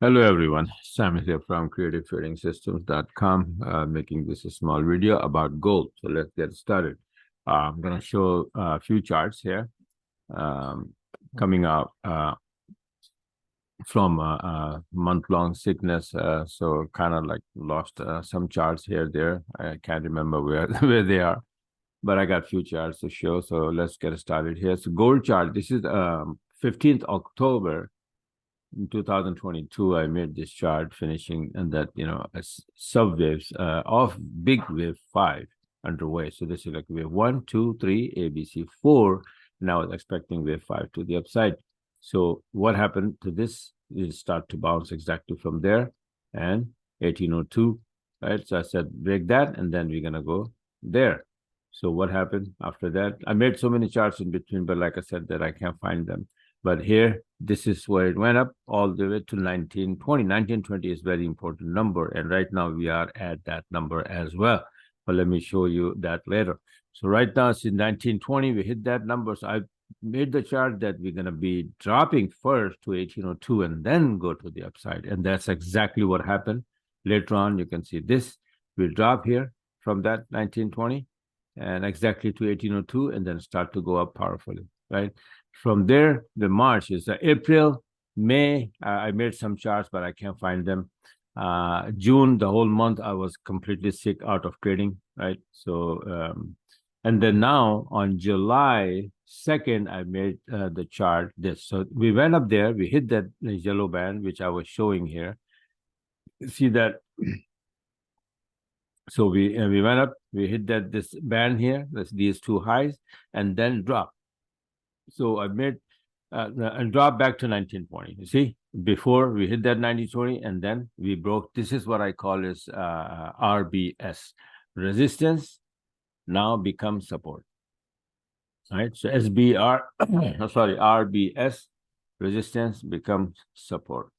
Hello everyone, Sam is here from creativetradingsystems.com, making this a small video about gold. So let's get started. I'm going to show a few charts here coming out from a month-long sickness. So kind of like lost some charts here, there. I can't remember where, where they are, but I got a few charts to show. So let's get started here. So gold chart, this is 15th October. In 2022, I made this chart finishing and that, sub waves of big wave 5 underway. So this is like wave 1, 2, 3, ABC 4. Now it's expecting wave 5 to the upside. So what happened to this? It start to bounce exactly from there and 1802, right? So I said break that and then we're going to go there. So what happened after that? I made so many charts in between, but like I said, that I can't find them. But here, this is where it went up all the way to 1920. 1920 is a very important number. And right now we are at that number as well. But let me show you that later. So right now, since 1920, we hit that number. So I made the chart that we're going to be dropping first to 1802 and then go to the upside. And that's exactly what happened. Later on, you can see this. We'll drop here from that 1920 and exactly to 1802 and then start to go up powerfully, right? From there, the March is April, May. I made some charts, but I can't find them. June, the whole month, I was completely sick out of trading, right? So, and then now on July 2nd, I made the chart this. So we went up there, we hit that yellow band, which I was showing here. See that? So we went up, we hit this band here, that's these two highs, and then drop. So I made and drop back to 1920. You see, before we hit that 1920, and then we broke. This is what I call is RBS, resistance now becomes support. All right, so SBR, sorry, RBS, resistance becomes support.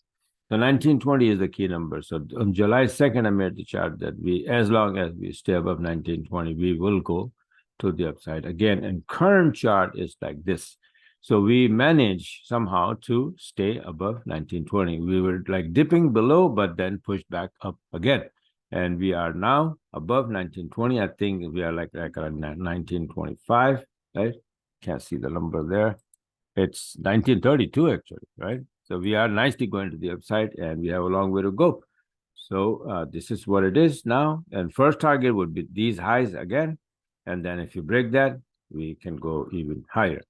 So 1920 is the key number. So on July 2nd, I made the chart that as long as we stay above 1920, we will go to the upside again. And current chart is like this. So we managed somehow to stay above 1920. We were like dipping below, but then pushed back up again. And we are now above 1920. I think we are like around 1925, right? Can't see the number there. It's 1932 actually, right? So we are nicely going to the upside and we have a long way to go. So this is what it is now. And first target would be these highs again. And then if you break that, we can go even higher.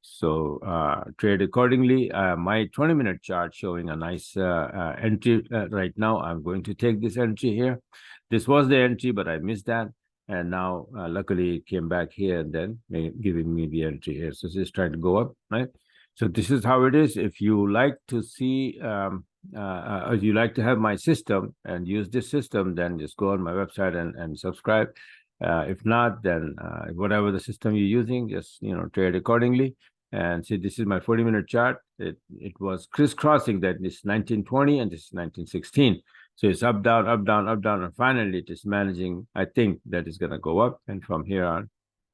So trade accordingly. My 20-minute chart showing a nice entry right now. I'm going to take this entry here. This was the entry, but I missed that. And now, luckily, it came back here and then giving me the entry here. So this is trying to go up, right? So this is how it is. If you like to see, if you like to have my system and use this system, then just go on my website and subscribe. If not, then whatever the system you're using, just trade accordingly. And see, this is my 40-minute chart. It was crisscrossing that this 1920 and this is 1916. So it's up, down, up, down, up, down, and finally it is managing. I think that is going to go up, and from here on,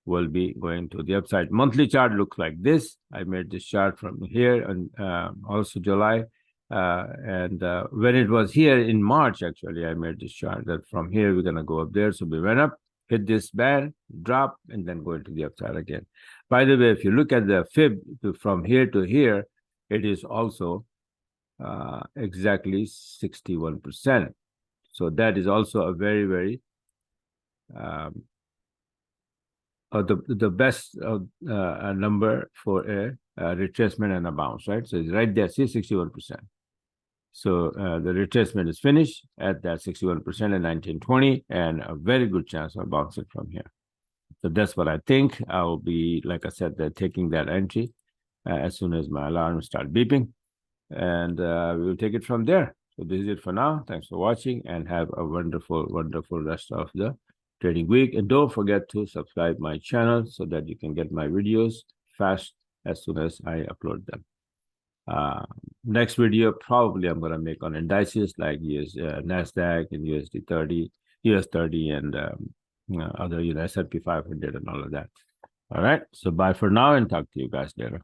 we'll be going to the upside. Monthly chart looks like this. I made this chart from here and also July. And when it was here in March, actually, I made this chart that from here we're going to go up there. So we went up, hit this band, drop, and then go into the upside again. By the way, if you look at the fib from here to here, it is also exactly 61%. So that is also a very, very the best number for a retracement and a bounce, right? So it's right there, see 61%. So the retracement is finished at that 61% in 1920, and a very good chance of bouncing from here. So that's what I think. I will be, like I said, taking that entry as soon as my alarm start beeping. And we will take it from there. So this is it for now. Thanks for watching and have a wonderful, wonderful rest of the trading week. And don't forget to subscribe my channel so that you can get my videos fast as soon as I upload them. Next video, probably I'm going to make on indices like NASDAQ and USD 30, US 30 and other S&P 500 and all of that. All right. So bye for now and talk to you guys later.